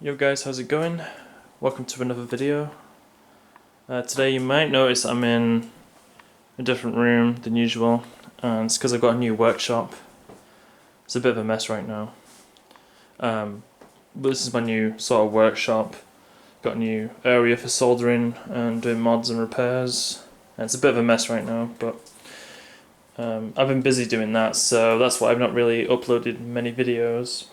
Yo guys, how's it going? Welcome to another video. Today you might notice I'm in a different room than usual, and it's because I've got a new workshop. It's a bit of a mess right now. But this is my new sort of workshop. Got a new area for soldering and doing mods and repairs. And it's a bit of a mess right now, but I've been busy doing that, so that's why I've not really uploaded many videos.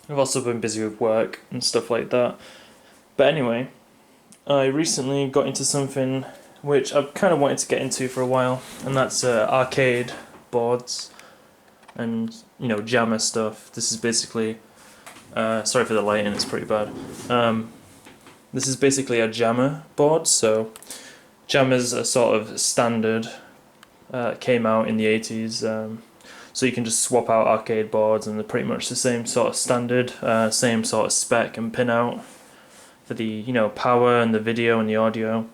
I've also been busy with work and stuff like that. But anyway, I recently got into something which I've kind of wanted to get into for a while, and that's arcade boards and, you know, Jamma stuff. This is basically, sorry for the lighting, it's pretty bad. This is basically a Jamma board, so Jamma's a sort of standard, came out in the 80s. So you can just swap out arcade boards and they're pretty much the same sort of standard, same sort of spec and pinout for the, you know, power and the video and the audio.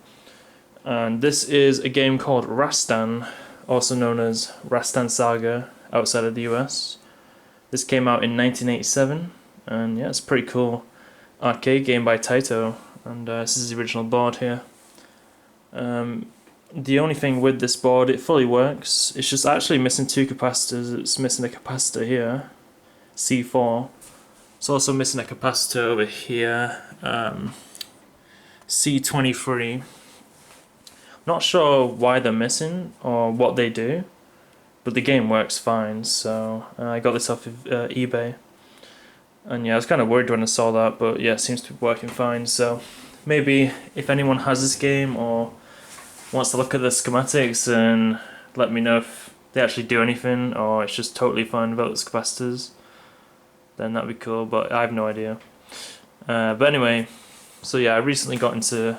And this is a game called Rastan, also known as Rastan Saga outside of the US. This came out in 1987, and yeah, it's a pretty cool arcade game by Taito, and this is the original board here. The only thing with this board, it fully works, it's just actually missing two capacitors. It's missing a capacitor here, C4. It's also missing a capacitor over here, C23. Not sure why they're missing or what they do, but the game works fine, so I got this off of eBay. And yeah, I was kind of worried when I saw that, but yeah, it seems to be working fine, so maybe if anyone has this game or wants to look at the schematics and let me know if they actually do anything or it's just totally fine without the capacitors, then that'd be cool, but I have no idea. But anyway, so yeah, I recently got into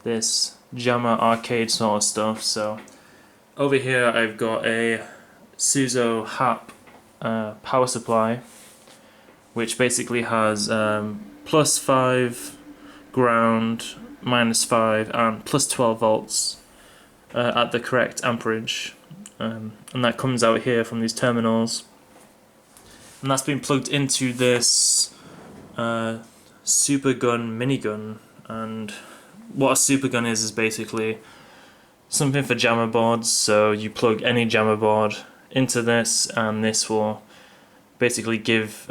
this Jamma arcade sort of stuff. So over here I've got a Suzo HAP power supply, which basically has +5 ground, -5 and +12 volts at the correct amperage, and that comes out here from these terminals, and that's been plugged into this Supergun minigun. And what a Supergun is basically something for Jamma boards. So you plug any Jamma board into this, and this will basically give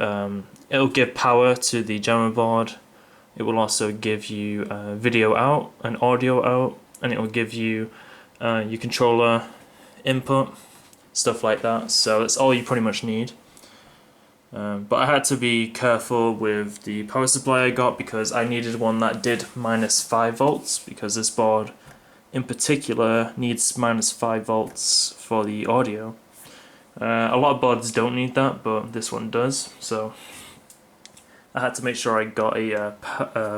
it'll give power to the Jamma board. It will also give you video out and audio out, and it will give you your controller input, stuff like that. So that's all you pretty much need. But I had to be careful with the power supply I got because I needed one that did -5 volts, because this board in particular needs -5 volts for the audio. A lot of boards don't need that, but this one does, so I had to make sure I got a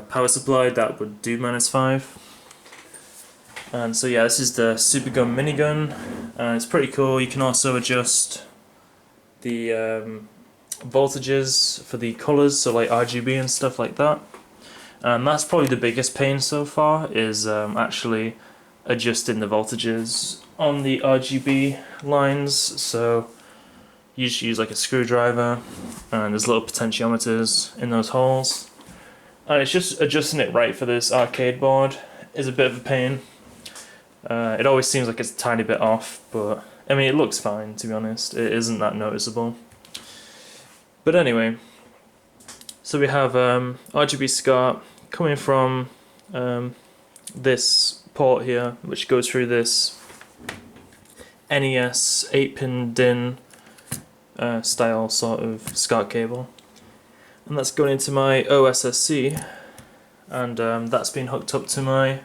power supply that would do -5. And so yeah, this is the Supergun minigun, and it's pretty cool. You can also adjust the voltages for the colours, so like RGB and stuff like that. And that's probably the biggest pain so far, is actually adjusting the voltages on the RGB lines. So you just use like a screwdriver, and there's little potentiometers in those holes, and it's just adjusting it right for this arcade board is a bit of a pain. It always seems like it's a tiny bit off, but I mean, it looks fine, to be honest. It isn't that noticeable. But anyway, so we have RGB SCART coming from this port here, which goes through this NES 8-pin DIN style sort of SCART cable, and that's going into my OSSC, and that's been hooked up to my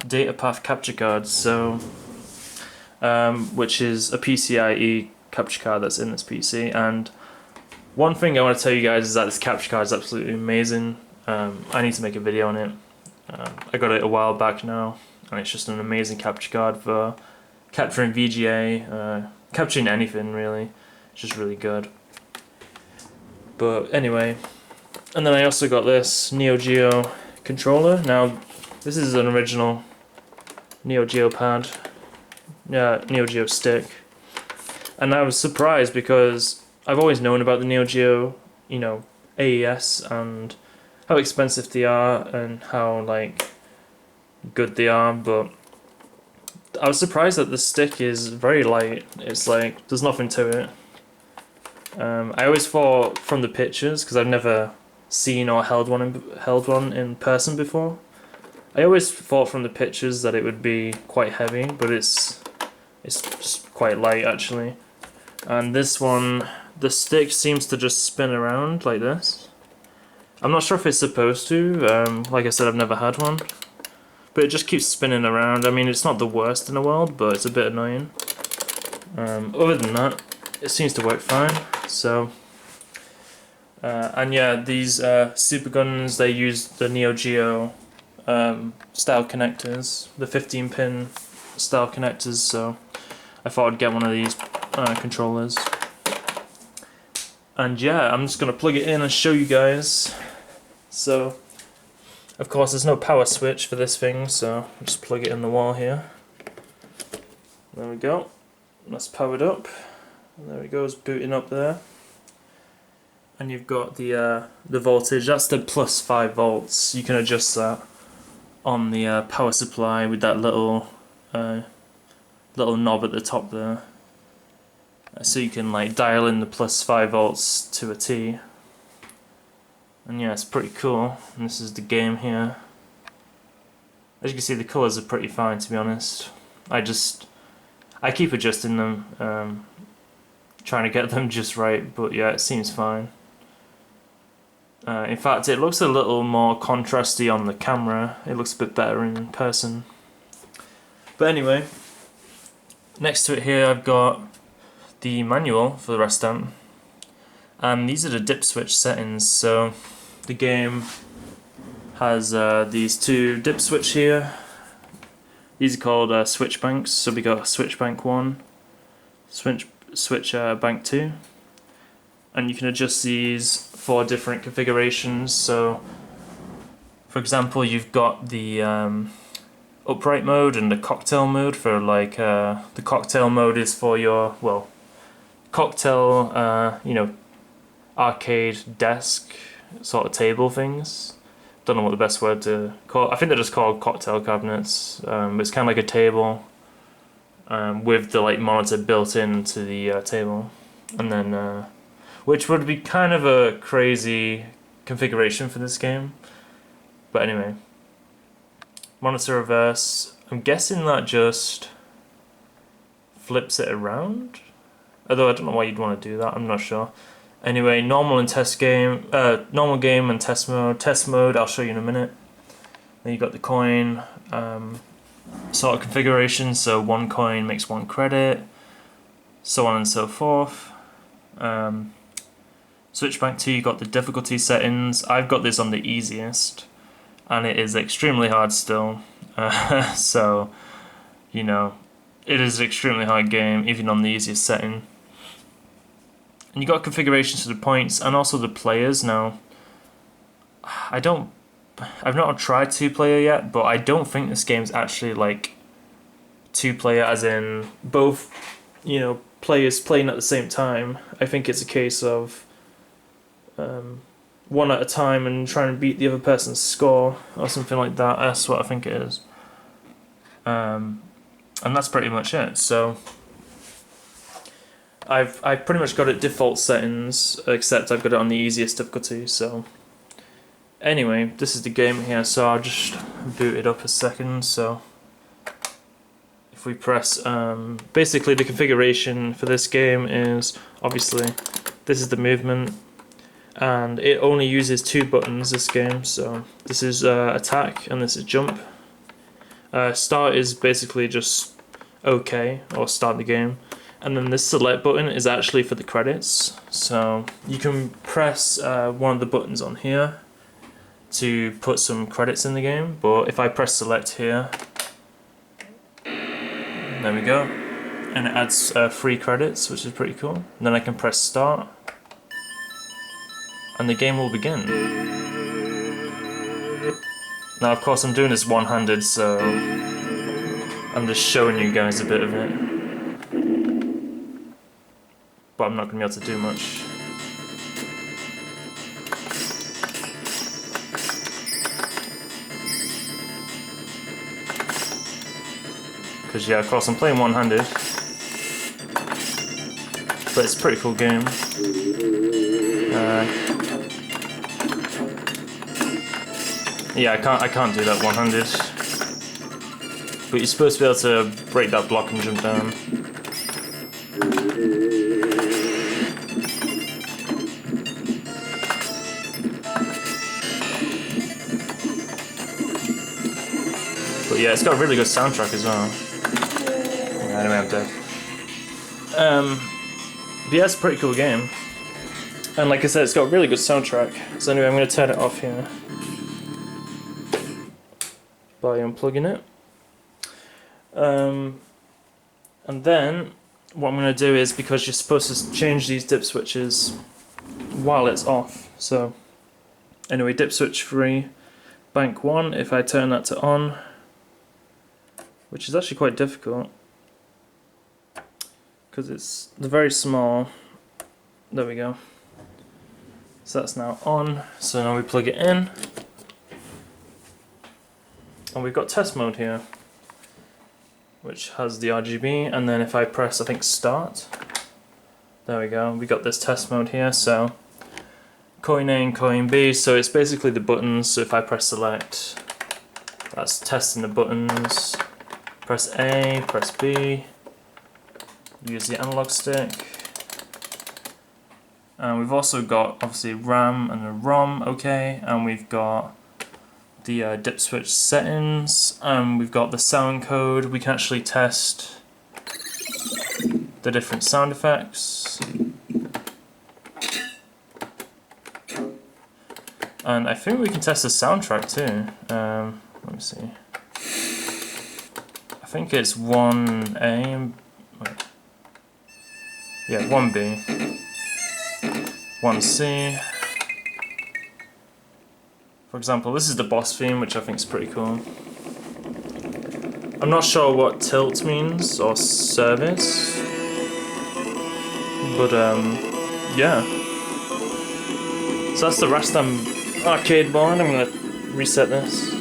data path capture card, so which is a PCIe capture card that's in this PC. And one thing I want to tell you guys is that this capture card is absolutely amazing. I need to make a video on it. I got it a while back now, and it's just an amazing capture card for capturing VGA, capturing anything really. It's just really good. But anyway, and then I also got this Neo Geo controller. Now this is an original Neo Geo pad, Neo Geo stick, and I was surprised because I've always known about the Neo Geo, you know, AES and how expensive they are and how like good they are, but I was surprised that the stick is very light. It's like there's nothing to it. I always thought from the pictures, because I've never seen or held one in person before. I always thought from the pictures that it would be quite heavy, but it's just quite light actually. And this one, the stick seems to just spin around like this. I'm not sure if it's supposed to. Like I said, I've never had one, but it just keeps spinning around. I mean, it's not the worst in the world, but it's a bit annoying. Other than that, it seems to work fine. So, and yeah, these Superguns, they use the Neo Geo style connectors, the 15-pin style connectors. So I thought I'd get one of these controllers. And yeah, I'm just gonna plug it in and show you guys. So, of course, there's no power switch for this thing, so I'll just plug it in the wall here. There we go. That's powered up. And there it goes, booting up there. And you've got the voltage. That's the plus 5 volts. You can adjust that on the power supply with that little knob at the top there. So you can like dial in the plus 5 volts to a T. And yeah, it's pretty cool. And this is the game here. As you can see, the colours are pretty fine, to be honest. I keep adjusting them, trying to get them just right, but yeah, it seems fine. In fact, it looks a little more contrasty on the camera. It looks a bit better in person. But anyway, next to it here I've got the manual for the Rastan. And these are the dip switch settings. So the game has these two dip switch here. These are called switch banks. So we got switch bank 1, switch bank 2, and you can adjust these for different configurations. So for example, you've got the upright mode and the cocktail mode for like the cocktail mode is for your cocktail arcade desk sort of table things. Don't know what the best word to call. I think they're just called cocktail cabinets. It's kind of like a table with the like monitor built into the table, and then which would be kind of a crazy configuration for this game. But anyway, monitor reverse. I'm guessing that just flips it around. Although I don't know why you'd want to do that. I'm not sure. Anyway, normal and test game, normal game and test mode. Test mode, I'll show you in a minute. Then you got the coin sort of configuration. So 1 coin makes 1 credit, so on and so forth. Switch bank 2, you got the difficulty settings. I've got this on the easiest, and it is extremely hard still. So, you know, it is an extremely hard game, even on the easiest setting. And you got configurations for the points and also the players. Now, I've not tried 2-player yet, but I don't think this game's actually like 2-player, as in both, players playing at the same time. I think it's a case of one at a time and trying to beat the other person's score or something like that. That's what I think it is. And that's pretty much it. So I've pretty much got it default settings, except I've got it on the easiest difficulty. So anyway, this is the game here, so I'll just boot it up a second. So if we press, basically the configuration for this game is, obviously, this is the movement, and it only uses 2 buttons, this game. So this is attack and this is jump. Start is basically just OK, or start the game. And then this select button is actually for the credits. So you can press one of the buttons on here to put some credits in the game. But if I press select here, there we go. And it adds 3 credits, which is pretty cool. And then I can press start, and the game will begin. Now, of course, I'm doing this one-handed, so I'm just showing you guys a bit of it. But I'm not going to be able to do much. because yeah, of course I'm playing one-handed, but it's a pretty cool game. Yeah, I can't do that one-handed, but you're supposed to be able to break that block and jump down. But yeah, it's got a really good soundtrack as well. Yeah, anyway, I'm dead. But yeah, it's a pretty cool game. And like I said, it's got a really good soundtrack. So anyway, I'm going to turn it off here by unplugging it. And then what I'm going to do is, because you're supposed to change these dip switches while it's off. So anyway, dip switch 3, bank 1, if I turn that to on, which is actually quite difficult because they're very small. There we go. So that's now on. So now we plug it in, and we've got test mode here, which has the RGB. And then if I press, I think, start, there we go. We got this test mode here. So coin A and coin B. So it's basically the buttons. So if I press select, that's testing the buttons. Press A, press B, use the analog stick. And we've also got obviously RAM and a ROM, okay, and we've got the dip switch settings, and we've got the sound code. We can actually test the different sound effects. And I think we can test the soundtrack too. Let me see. I think it's 1A, wait. Yeah, 1B, 1C. For example, this is the boss theme, which I think is pretty cool. I'm not sure what tilt means, or service, but yeah. So that's the Rastan arcade board. I'm gonna reset this.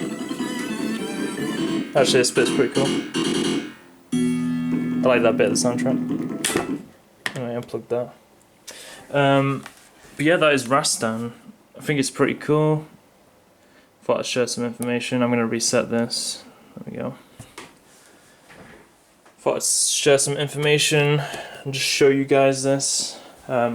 Actually, this bit's pretty cool. I like that bit of the soundtrack. Anyway, unplug that. But yeah, that is Rastan. I think it's pretty cool. Thought I'd share some information. I'm going to reset this. There we go. Thought I'd share some information and just show you guys this. I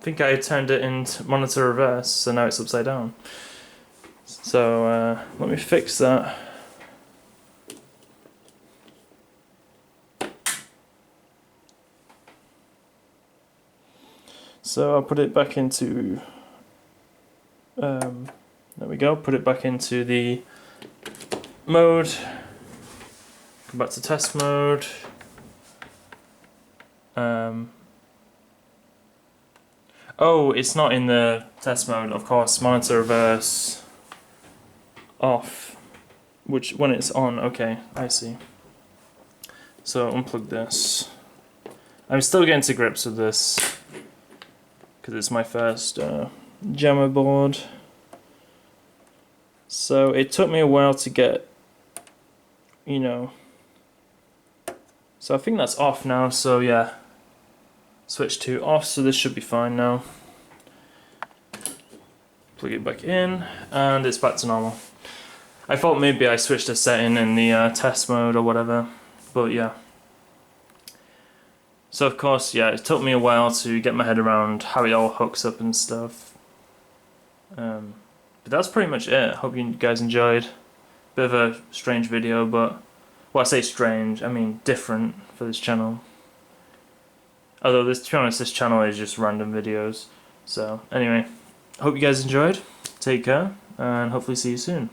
think I turned it into monitor reverse, so now it's upside down. So let me fix that. So I'll put it back into, there we go, put it back into the mode, come back to test mode, oh, it's not in the test mode, of course, monitor reverse off, which when it's on, okay, I see. So unplug this. I'm still getting to grips with this, because it's my first Jamma board. So it took me a while to get, you know. So I think that's off now, so yeah. Switch to off, so this should be fine now. Plug it back in, and it's back to normal. I thought maybe I switched a setting in the test mode or whatever, but yeah. So of course, yeah, it took me a while to get my head around how it all hooks up and stuff. But that's pretty much it. Hope you guys enjoyed. Bit of a strange video, but, well, I say strange, I mean different for this channel. Although, to be honest, this channel is just random videos. So, anyway, hope you guys enjoyed. Take care, and hopefully see you soon.